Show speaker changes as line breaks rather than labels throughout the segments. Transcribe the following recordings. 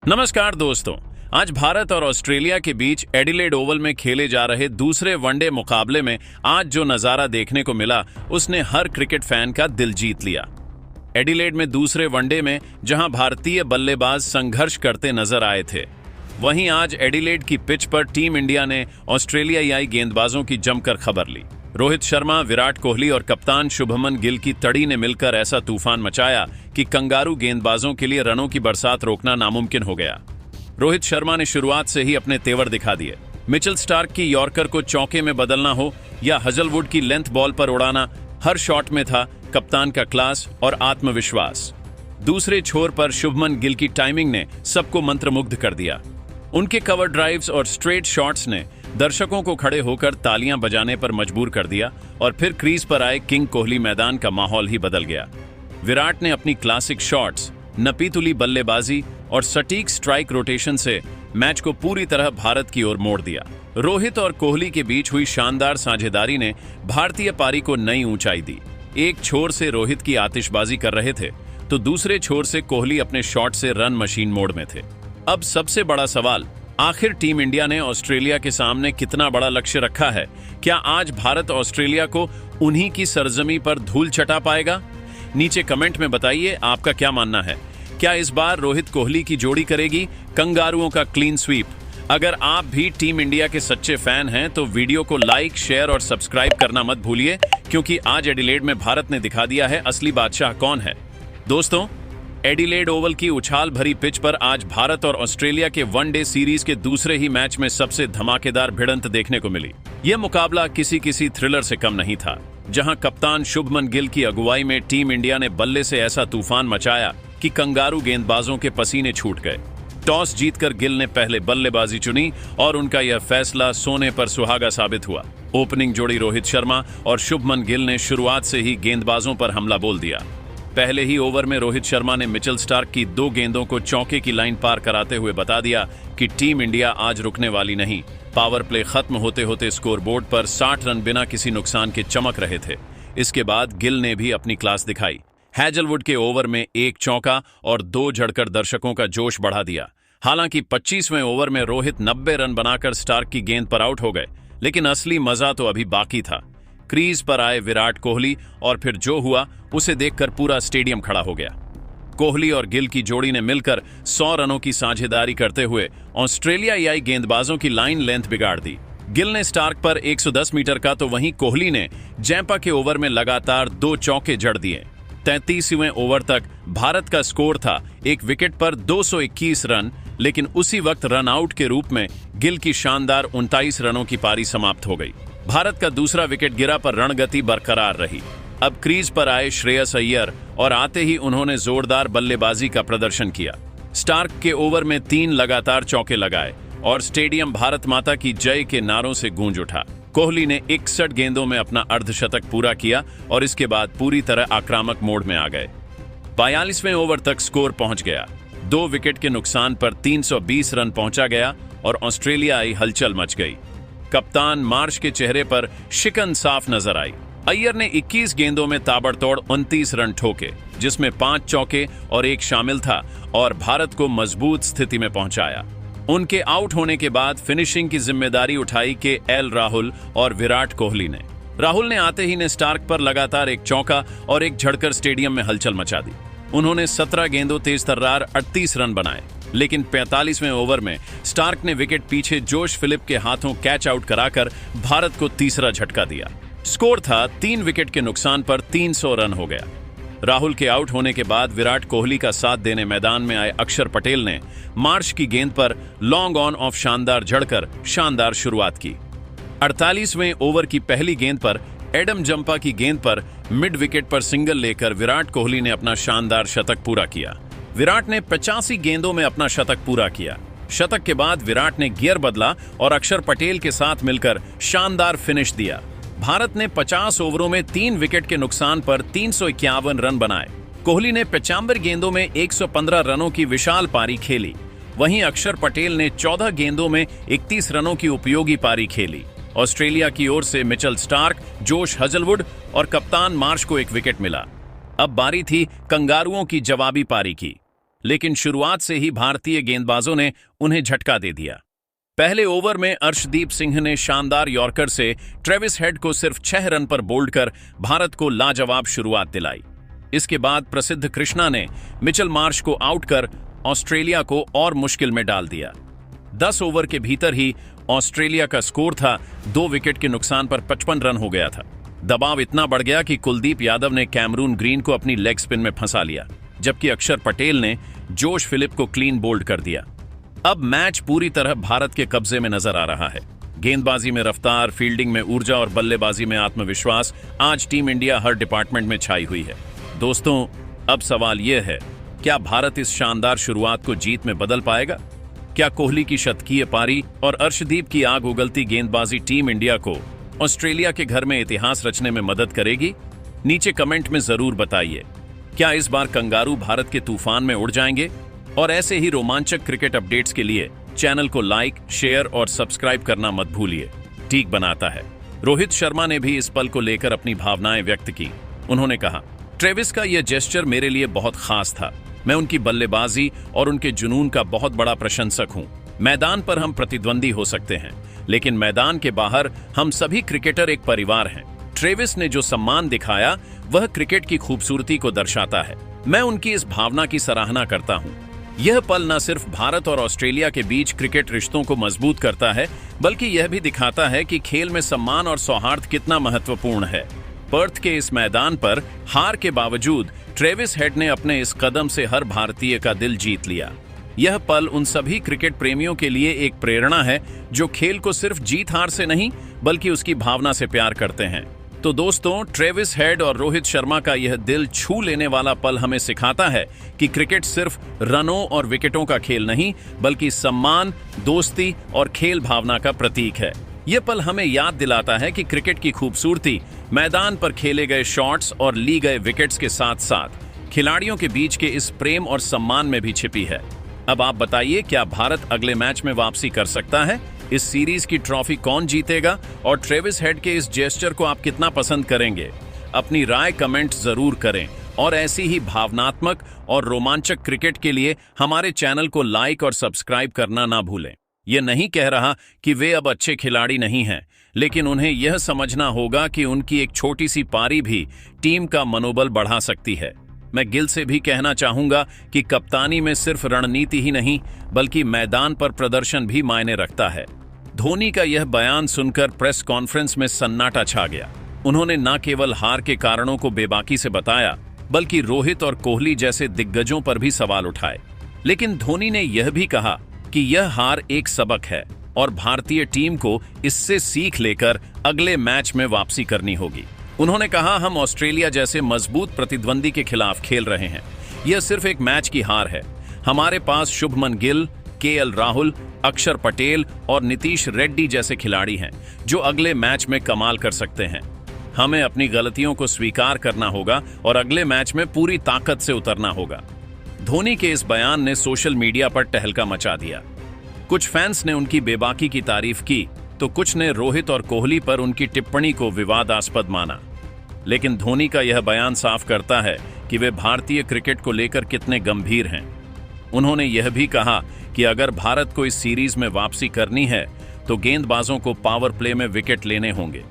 नमस्कार दोस्तों। आज भारत और ऑस्ट्रेलिया के बीच एडिलेड ओवल में खेले जा रहे दूसरे वनडे मुकाबले में आज जो नजारा देखने को मिला उसने हर क्रिकेट फैन का दिल जीत लिया। एडिलेड में दूसरे वनडे में जहां भारतीय बल्लेबाज संघर्ष करते नजर आए थे, वहीं आज एडिलेड की पिच पर टीम इंडिया ने ऑस्ट्रेलियाई गेंदबाजों की जमकर खबर ली। रोहित शर्मा, विराट कोहली और कप्तान शुभमन गिल की तड़ी ने मिलकर ऐसा तूफान मचाया कि कंगारू गेंदबाजों के लिए रनों की बरसात रोकना नामुमकिन हो गया। रोहित शर्मा ने शुरुआत से ही अपने तेवर दिखा दिए। मिचेल स्टार्क की यॉर्कर को चौके में बदलना हो या हजलवुड की लेंथ बॉल पर उड़ाना, हर शॉट में था कप्तान का क्लास और आत्मविश्वास। दूसरे छोर पर शुभमन गिल की टाइमिंग ने सबको मंत्रमुग्ध कर दिया। उनके कवर ड्राइव्स और स्ट्रेट शॉट्स ने दर्शकों को खड़े होकर तालियां बजाने पर मजबूर कर दिया और फिर क्रीज पर आए किंग कोहली मैदान का माहौल ही बदल गया। विराट ने अपनी क्लासिक शॉट्स, नपीतुली बल्लेबाजी और सटीक स्ट्राइक रोटेशन से मैच को पूरी तरह भारत की ओर मोड़ दिया। रोहित और कोहली के बीच हुई शानदार साझेदारी ने भारतीय पारी को नई ऊंचाई दी। एक छोर से रोहित की आतिशबाजी कर रहे थे तो दूसरे छोर से कोहली अपने शॉट से रन मशीन मोड में थे। अब सबसे बड़ा सवाल, आखिर टीम इंडिया ने ऑस्ट्रेलिया के सामने कितना बड़ा लक्ष्य रखा है? क्या आज भारत ऑस्ट्रेलिया को उन्हीं की सरजमी पर धूल चटा पाएगा? नीचे कमेंट में बताइए आपका क्या मानना है। क्या इस बार रोहित कोहली की जोड़ी करेगी कंगारुओं का क्लीन स्वीप? अगर आप भी टीम इंडिया के सच्चे फैन हैं तो वीडियो को लाइक, शेयर और सब्सक्राइब करना मत भूलिए, क्योंकि आज एडिलेड में भारत ने दिखा दिया है असली बादशाह कौन है। दोस्तों, एडिलेड ओवल की उछाल भरी पिच पर आज भारत और ऑस्ट्रेलिया के वनडे सीरीज के दूसरे ही मैच में सबसे धमाकेदार भिड़ंत देखने को मिली। यह मुकाबला किसी थ्रिलर से कम नहीं था, जहां कप्तान शुभमन गिल की अगुवाई में टीम इंडिया ने बल्ले से ऐसा तूफान मचाया कि कंगारू गेंदबाजों के पसीने छूट गए। टॉस जीतकर गिल ने पहले बल्लेबाजी चुनी और उनका यह फैसला सोने पर सुहागा साबित हुआ। ओपनिंग जोड़ी रोहित शर्मा और शुभमन गिल ने शुरुआत से ही गेंदबाजों पर हमला बोल दिया। पहले ही ओवर में रोहित शर्मा ने मिचेल स्टार्क की 2 गेंदों को चौके की लाइन पार कराते हुए बता दिया कि टीम इंडिया आज रुकने वाली नहीं। पावर प्ले खत्म होते होते स्कोरबोर्ड पर 60 रन बिना किसी नुकसान के चमक रहे थे। इसके बाद गिल ने भी अपनी क्लास दिखाई। हैजलवुड के ओवर में 1 चौका और 2 झड़कर दर्शकों का जोश बढ़ा दिया। हालांकि 25वें ओवर में रोहित 90 रन बनाकर स्टार्क की गेंद पर आउट हो गए, लेकिन असली मजा तो अभी बाकी था। क्रीज पर आए विराट कोहली और फिर जो हुआ उसे देखकर पूरा स्टेडियम खड़ा हो गया। कोहली और गिल की जोड़ी ने मिलकर 100 रनों की साझेदारी करते हुए ऑस्ट्रेलियाई गेंदबाजों की लाइन लेंथ बिगाड़ दी। गिल ने स्टार्क पर 110 मीटर का तो वहीं कोहली ने जैंपा के ओवर में लगातार 2 चौके जड़ दिए। 33वें ओवर तक भारत का स्कोर था 1 विकेट पर 221 रन, लेकिन उसी वक्त रन आउट के रूप में गिल की शानदार 29 रनों की पारी समाप्त हो गई। भारत का दूसरा विकेट गिरा पर रणगति बरकरार रही। अब क्रीज पर आए श्रेयस अय्यर और आते ही उन्होंने जोरदार बल्लेबाजी का प्रदर्शन किया। स्टार्क के ओवर में 3 लगातार चौके लगाए और स्टेडियम भारत माता की जय के नारों से गूंज उठा। कोहली ने 61 गेंदों में अपना अर्धशतक पूरा किया और इसके बाद पूरी तरह आक्रामक मोड में आ गए। 42वें ओवर तक स्कोर पहुंच गया। 2 विकेट के नुकसान पर 320 रन पहुंचा गया और ऑस्ट्रेलियाई हलचल मच गई। कप्तान मार्श के चेहरे पर शिकन साफ नजर आई। अय्यर ने 21 गेंदों में ताबड़तोड़ 29 रन ठोके, जिसमें 5 चौके और 1 शामिल था और भारत को मजबूत स्थिति में पहुंचाया। उनके आउट होने के बाद फिनिशिंग की जिम्मेदारी उठाई केएल राहुल और विराट कोहली ने। राहुल ने आते ही ने स्टार्क पर लगातार 1 चौका और 1 झड़कर स्टेडियम में हलचल मचा दी। उन्होंने 17 गेंदों तेज तर्रार 38 रन बनाए, लेकिन 45वें ओवर में स्टार्क ने विकेट पीछे जोश फिलिप के हाथों कैच आउट कराकर भारत को तीसरा झटका दिया। स्कोर था 3 विकेट के नुकसान पर 300 रन हो गया। राहुल के आउट होने के बाद विराट कोहली का साथ देने मैदान में आए अक्षर पटेल ने मार्श की गेंद पर लॉन्ग ऑन ऑफ शानदार जड़कर शानदार शुरुआत की। 48वें ओवर की पहली गेंद पर एडम जंपा की गेंद पर मिड विकेट पर सिंगल लेकर विराट कोहली ने अपना शानदार शतक पूरा किया। विराट ने 85 गेंदों में अपना शतक पूरा किया। शतक के बाद विराट ने गियर बदला और अक्षर पटेल के साथ मिलकर शानदार फिनिश दिया। भारत ने 50 ओवरों में 3 विकेट के नुकसान पर 351 रन बनाए। कोहली ने 95 गेंदों में 115 रनों की विशाल पारी खेली। वहीं अक्षर पटेल ने 14 गेंदों में 31 रनों की उपयोगी पारी खेली। ऑस्ट्रेलिया की ओर से मिचेल स्टार्क, जोश हजलवुड और कप्तान मार्श को 1 विकेट मिला। अब बारी थी कंगारुओं की जवाबी पारी की। लेकिन शुरुआत से ही भारतीय गेंदबाजों ने उन्हें झटका दे दिया। पहले ओवर में अर्शदीप सिंह ने शानदार यॉर्कर से ट्रेविस हेड को सिर्फ 6 रन पर बोल्ड कर भारत को लाजवाब शुरुआत दिलाई। इसके बाद प्रसिद्ध कृष्णा ने मिचेल मार्श को आउट कर ऑस्ट्रेलिया को और मुश्किल में डाल दिया। 10 ओवर के भीतर ही ऑस्ट्रेलिया का स्कोर था 2 विकेट के नुकसान पर 55 रन हो गया था। दबाव इतना बढ़ गया कि कुलदीप यादव ने कैमरून ग्रीन को अपनी लेग स्पिन में फंसा लिया, जबकि अक्षर पटेल ने जोश फिलिप को क्लीन बोल्ड कर दिया। अब मैच पूरी तरह भारत के कब्जे में नजर आ रहा है। गेंदबाजी में रफ्तार, फील्डिंग में ऊर्जा और बल्लेबाजी में आत्मविश्वास आज टीम इंडिया हर डिपार्टमेंट में छाई हुई है। दोस्तों, अब सवाल यह है, क्या भारत इस शानदार शुरुआत को जीत में बदल पाएगा? क्या कोहली की शतकीय पारी और अर्शदीप की आग उगलती गेंदबाजी टीम इंडिया को ऑस्ट्रेलिया के घर में इतिहास रचने में मदद करेगी? नीचे कमेंट में जरूर बताइए। क्या इस बार कंगारू भारत के तूफान में उड़ जाएंगे? और ऐसे ही रोमांचक क्रिकेट अपडेट्स के लिए चैनल को लाइक, शेयर और सब्सक्राइब करना मत भूलिए। ठीक बनाता है। रोहित शर्मा ने भी इस पल को लेकर अपनी भावनाएं व्यक्त की। उन्होंने कहा, ट्रेविस का यह जेस्चर मेरे लिए बहुत खास था। मैं उनकी बल्लेबाजी और उनके जुनून का बहुत बड़ा प्रशंसक हूं। मैदान पर हम प्रतिद्वंदी हो सकते हैं, लेकिन मैदान के बाहर हम सभी क्रिकेटर एक परिवार हैं। ट्रेविस ने जो सम्मान दिखाया वह क्रिकेट की खूबसूरती को दर्शाता है। मैं उनकी इस भावना की सराहना करता हूं। यह पल न सिर्फ भारत और ऑस्ट्रेलिया के बीच क्रिकेट रिश्तों को मजबूत करता है, बल्कि यह भी दिखाता है कि खेल में सम्मान और सौहार्द कितना महत्वपूर्ण है। पर्थ के इस मैदान पर हार के बावजूद ट्रेविस हेड ने अपने इस कदम से हर भारतीय का दिल जीत लिया। यह पल उन सभी क्रिकेट प्रेमियों के लिए एक प्रेरणा है जो खेल को सिर्फ जीत हार से नहीं बल्कि उसकी भावना से प्यार करते हैं। तो दोस्तों, ट्रेविस हेड और रोहित शर्मा का यह दिल छू लेने वाला पल हमें सिखाता है कि क्रिकेट सिर्फ रनों और विकेटों का खेल नहीं बल्कि सम्मान, दोस्ती और खेल भावना का प्रतीक है। यह पल हमें याद दिलाता है कि क्रिकेट की खूबसूरती मैदान पर खेले गए शॉट्स और ली गए विकेट्स के साथ साथ खिलाड़ियों के बीच के इस प्रेम और सम्मान में भी छिपी है। अब आप बताइए, क्या भारत अगले मैच में वापसी कर सकता है? इस सीरीज की ट्रॉफी कौन जीतेगा और ट्रेविस हेड के इस जेस्चर को आप कितना पसंद करेंगे? अपनी राय कमेंट जरूर करें और ऐसी ही भावनात्मक और रोमांचक क्रिकेट के लिए हमारे चैनल को लाइक और सब्सक्राइब करना ना भूलें। यह नहीं कह रहा कि वे अब अच्छे खिलाड़ी नहीं हैं, लेकिन उन्हें यह समझना होगा कि उनकी एक छोटी सी पारी भी टीम का मनोबल बढ़ा सकती है। मैं गिल से भी कहना चाहूंगा कि कप्तानी में सिर्फ रणनीति ही नहीं बल्कि मैदान पर प्रदर्शन भी मायने रखता है। धोनी का यह बयान सुनकर प्रेस कॉन्फ्रेंस में सन्नाटा छा गया। उन्होंने न केवल हार के कारणों को बेबाकी से बताया बल्कि रोहित और कोहली जैसे दिग्गजों पर भी सवाल उठाए। लेकिन धोनी ने यह भी कहा कि यह हार एक सबक है और भारतीय टीम को इससे सीख लेकर अगले मैच में वापसी करनी होगी। उन्होंने कहा, हम ऑस्ट्रेलिया जैसे मजबूत प्रतिद्वंदी के खिलाफ खेल रहे हैं। यह सिर्फ एक मैच की हार है। हमारे पास शुभमन गिल, केएल राहुल, अक्षर पटेल और नीतीश रेड्डी जैसे खिलाड़ी हैं जो अगले मैच में कमाल कर सकते हैं। हमें अपनी गलतियों को स्वीकार करना होगा और अगले मैच में पूरी ताकत से उतरना होगा। धोनी के इस बयान ने सोशल मीडिया पर तहलका मचा दिया। कुछ फैंस ने उनकी बेबाकी की तारीफ की तो कुछ ने रोहित और कोहली पर उनकी टिप्पणी को विवादास्पद माना। लेकिन धोनी का यह बयान साफ करता है कि वे भारतीय क्रिकेट को लेकर कितने गंभीर हैं। उन्होंने यह भी कहा कि अगर भारत को इस सीरीज में वापसी करनी है तो गेंदबाजों को पावर प्ले में विकेट लेने होंगे,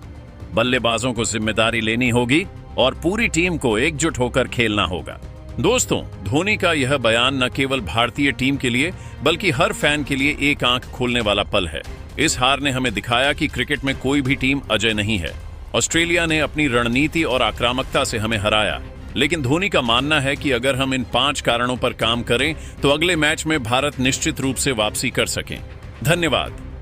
बल्लेबाजों को जिम्मेदारी लेनी होगी और पूरी टीम को एकजुट होकर खेलना होगा। दोस्तों, धोनी का यह बयान न केवल भारतीय टीम के लिए बल्कि हर फैन के लिए एक आंख खोलने वाला पल है। इस हार ने हमें दिखाया कि क्रिकेट में कोई भी टीम अजय नहीं है। ऑस्ट्रेलिया ने अपनी रणनीति और आक्रामकता से हमें हराया, लेकिन धोनी का मानना है कि अगर हम इन 5 कारणों पर काम करें तो अगले मैच में भारत निश्चित रूप से वापसी कर सकें। धन्यवाद।